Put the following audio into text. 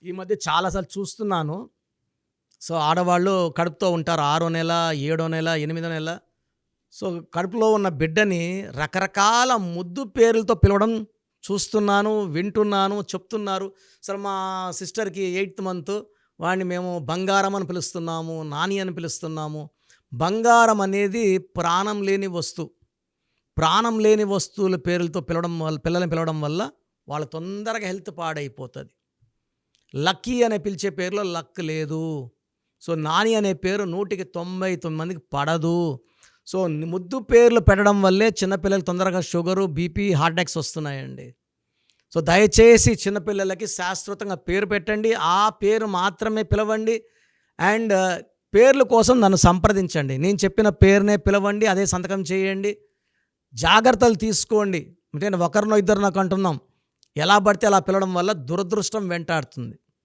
ఈ మధ్య చాలాసార్లు చూస్తున్నాను. సో, ఆడవాళ్ళు కడుపుతో ఉంటారు. ఆరో నెల, ఏడో నెల, ఎనిమిదో నెల. సో, కడుపులో ఉన్న బిడ్డని రకరకాల ముద్దు పేర్లతో పిలవడం చూస్తున్నాను, వింటున్నాను, చెప్తున్నారు. అసలు మా సిస్టర్‌కి ఎయిత్ మంతు. వాడిని మేము బంగారం అని పిలుస్తున్నాము, నాని అని పిలుస్తున్నాము. బంగారం అనేది ప్రాణం లేని వస్తువు. ప్రాణం లేని వస్తువుల పేర్లతో పిల్లల్ని పిలవడం వల్ల వాళ్ళ తొందరగా హెల్త్ పాడైపోతది. లక్కీ అనే పిలిచే పేరులో లక్ లేదు. సో, నాని అనే పేరు 100కి 99 మందికి పడదు. సో, ముద్దు పేర్లు పెట్టడం వల్లే చిన్నపిల్లలకి తొందరగా షుగరు, బీపీ, హార్ట్ అటాక్స్ వస్తున్నాయండి. సో, దయచేసి చిన్నపిల్లలకి శాశ్వతంగా పేరు పెట్టండి. ఆ పేరు మాత్రమే పిలవండి. అండ్ పేర్ల కోసం నన్ను సంప్రదించండి. నేను చెప్పిన పేరునే పిలవండి. అదే సంతకం చేయండి. జాగ్రత్తలు తీసుకోండి. అంటే ఒకరినో ఇద్దరినో కంటున్నాం. ఎలా పడితే అలా పిలవడం వల్ల దురదృష్టం వెంటాడుతుంది.